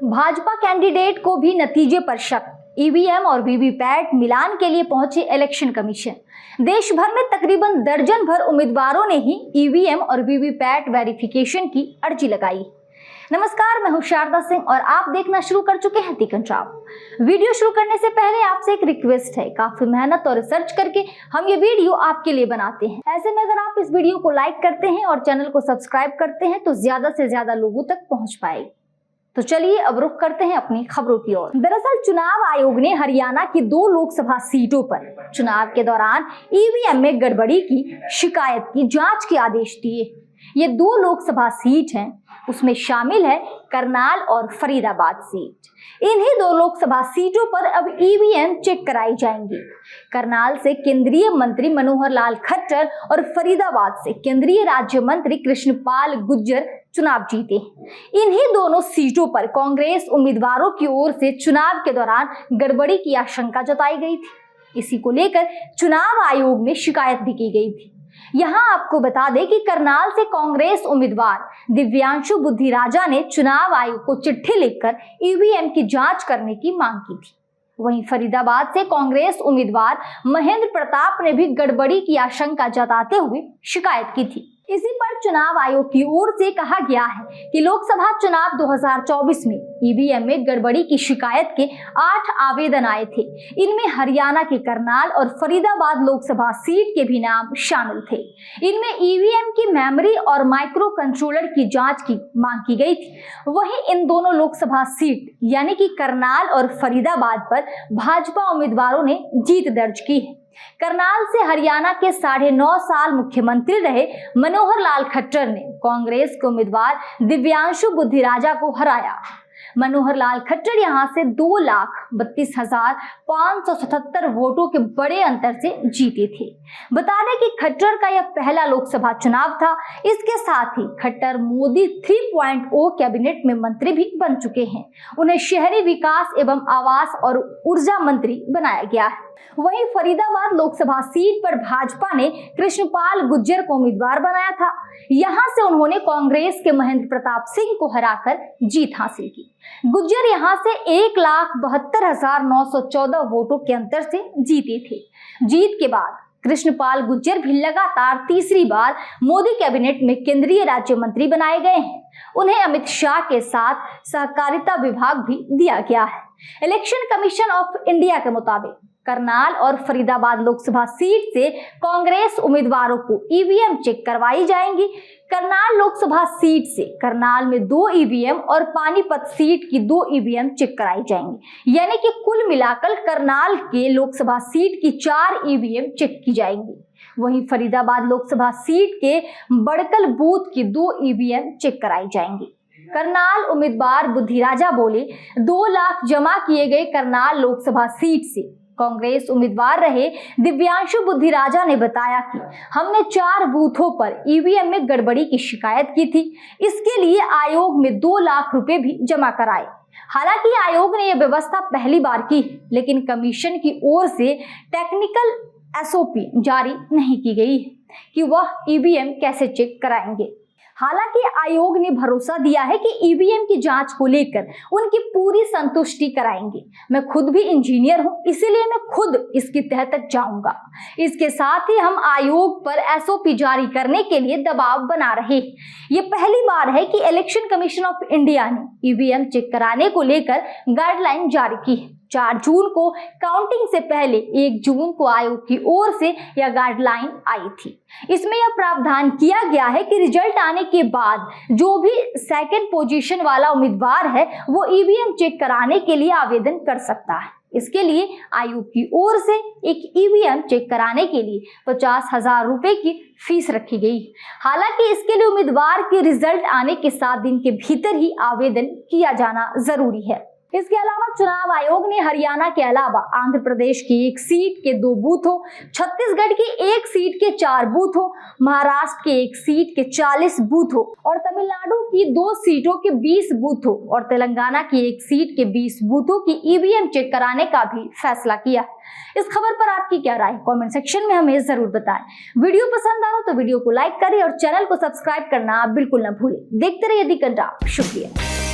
Bhajpa candidate को भी नतीजे पर शक। ईवीएम और वीवीपैट मिलान के लिए पहुंचे इलेक्शन कमीशन। देश भर में तकरीबन दर्जन भर उम्मीदवारों ने ही ईवीएम और वीवीपैट वेरिफिकेशन की अर्जी लगाई। नमस्कार, मैं हूं शारदा सिंह और आप देखना शुरू कर चुके हैं दी पंजाब। वीडियो शुरू करने से पहले आपसे एक रिक्वेस्ट है, काफी मेहनत और रिसर्च करके हम ये वीडियो आपके लिए बनाते हैं। ऐसे में अगर आप इस वीडियो को लाइक करते हैं और चैनल को सब्सक्राइब करते हैं तो ज्यादा से ज्यादा लोगों तक पहुंच पाएगी। तो चलिए अब रुख करते हैं अपनी खबरों की ओर। दरअसल चुनाव आयोग ने हरियाणा की 2 लोकसभा सीटों पर चुनाव के दौरान ईवीएम में गड़बड़ी की शिकायत की जांच के आदेश दिए। ये 2 लोकसभा सीट हैं, उसमें शामिल है करनाल और फरीदाबाद सीट। इन्हीं 2 लोकसभा सीटों पर अब ईवीएम चेक कराई जाएंगी। करनाल से केंद्रीय मंत्री मनोहर लाल खट्टर और फरीदाबाद से केंद्रीय राज्य मंत्री कृष्णपाल गुर्जर चुनाव जीते। इन्हीं दोनों सीटों पर कांग्रेस उम्मीदवारों की ओर से चुनाव के दौरान गड़बड़ी की आशंका जताई गई थी। इसी को लेकर चुनाव आयोग में शिकायत भी की गई थी। यहाँ आपको बता दें कि करनाल से कांग्रेस उम्मीदवार दिव्यांशु बुद्धिराजा ने चुनाव आयोग को चिट्ठी लिखकर ईवीएम की जांच करने की मांग की थी। वहीं फरीदाबाद से कांग्रेस उम्मीदवार महेंद्र प्रताप ने भी गड़बड़ी की आशंका जताते हुए शिकायत की थी। इसी पर चुनाव आयोग की ओर से कहा गया है कि लोकसभा चुनाव 2024 में ईवीएम में गड़बड़ी की शिकायत के 8 आवेदन आए थे। इनमें हरियाणा के करनाल और फरीदाबाद लोकसभा सीट के भी नाम शामिल थे। इनमें ईवीएम की मेमोरी और माइक्रो कंट्रोलर की जांच की मांग की गई थी। वहीं इन दोनों लोकसभा सीट यानी कि करनाल और फरीदाबाद पर भाजपा उम्मीदवारों ने जीत दर्ज की है। करनाल से हरियाणा के 9.5 साल मुख्यमंत्री रहे मनोहर लाल खट्टर ने कांग्रेस के उम्मीदवार दिव्यांशु बुद्धिराजा को हराया। मनोहर लाल खट्टर यहां से 2,32,577 वोटों के बड़े अंतर से जीते थे। बता दें कि खट्टर का यह पहला लोकसभा चुनाव था। इसके साथ ही खट्टर मोदी 3.0 कैबिनेट में मंत्री भी बन चुके हैं। उन्हें शहरी विकास एवं आवास और ऊर्जा मंत्री बनाया गया है। वहीं फरीदाबाद लोकसभा सीट पर भाजपा ने कृष्णपाल गुर्जर को उम्मीदवार बनाया था। यहां से उन्होंने कांग्रेस के महेंद्र प्रताप सिंह को हराकर जीत हासिल की। गुर्जर यहां से 1,72,914 वोटों के अंतर से जीते थे। जीत के बाद कृष्णपाल गुर्जर भी लगातार तीसरी बार मोदी कैबिनेट में केंद्रीय राज्य मंत्री बनाए गए हैं। उन्हें अमित शाह के साथ सहकारिता विभाग भी दिया गया है। इलेक्शन कमीशन ऑफ इंडिया के मुताबिक करनाल और फरीदाबाद लोकसभा सीट से कांग्रेस उम्मीदवारों को ईवीएम चेक करवाई जाएंगी। करनाल लोकसभा सीट से करनाल में 2 ईवीएम और पानीपत सीट की 2 ईवीएम चेक कराई जाएंगी, यानी कि कुल मिलाकर करनाल के लोकसभा सीट की 4 ईवीएम चेक की जाएंगी। वहीं फरीदाबाद लोकसभा सीट के बड़कल बूथ की 2 ईवीएम चेक कराई जाएंगी। करनाल उम्मीदवार बुद्धिराजा बोले, 2 लाख जमा किए गए करनाल लोकसभा सीट से। कांग्रेस उम्मीदवार रहे दिव्यांशु बुद्धिराजा ने बताया कि हमने 4 बूथों पर ईवीएम में गड़बड़ी की शिकायत की थी। इसके लिए आयोग में 2 लाख रुपए भी जमा कराए। हालांकि आयोग ने यह व्यवस्था पहली बार की, लेकिन कमीशन की ओर से टेक्निकल एसओपी जारी नहीं की गई कि वह ईवीएम कैसे चेक कराएंगे। हालांकि आयोग ने भरोसा दिया है कि ईवीएम की जांच को लेकर उनकी पूरी संतुष्टि कराएंगे। मैं खुद भी इंजीनियर हूं, इसीलिए मैं खुद इसकी तह तक जाऊंगा। इसके साथ ही हम आयोग पर एसओपी जारी करने के लिए दबाव बना रहे हैं। ये पहली बार है कि इलेक्शन कमीशन ऑफ इंडिया ने ईवीएम चेक कराने को लेकर गाइडलाइन जारी की है। 4 जून को काउंटिंग से पहले 1 जून को आयोग की ओर से यह गाइडलाइन आई थी। इसमें यह प्रावधान किया गया है कि रिजल्ट आने के बाद जो भी सेकंड पोजीशन वाला उम्मीदवार है वो ईवीएम चेक कराने के लिए आवेदन कर सकता है। इसके लिए आयोग की ओर से एक ईवीएम चेक कराने के लिए 50,000 रुपए की फीस रखी गई। हालांकि इसके लिए उम्मीदवार के रिजल्ट आने के 7 दिन के भीतर ही आवेदन किया जाना जरूरी है। इसके अलावा चुनाव आयोग ने हरियाणा के अलावा आंध्र प्रदेश की 1 सीट के 2 बूथों, छत्तीसगढ़ की 1 सीट के 4 बूथों, महाराष्ट्र के 1 सीट के 40 बूथों और तमिलनाडु की 2 सीटों के 20 बूथों और तेलंगाना की 1 सीट के 20 बूथों की ईवीएम चेक कराने का भी फैसला किया। इस खबर पर आपकी क्या राय, कमेंट सेक्शन में हमें जरूर बताएं। वीडियो पसंद आए तो वीडियो को लाइक करें और चैनल को सब्सक्राइब करना बिल्कुल न भूलें। देखते रहिए दी पंजाब। शुक्रिया।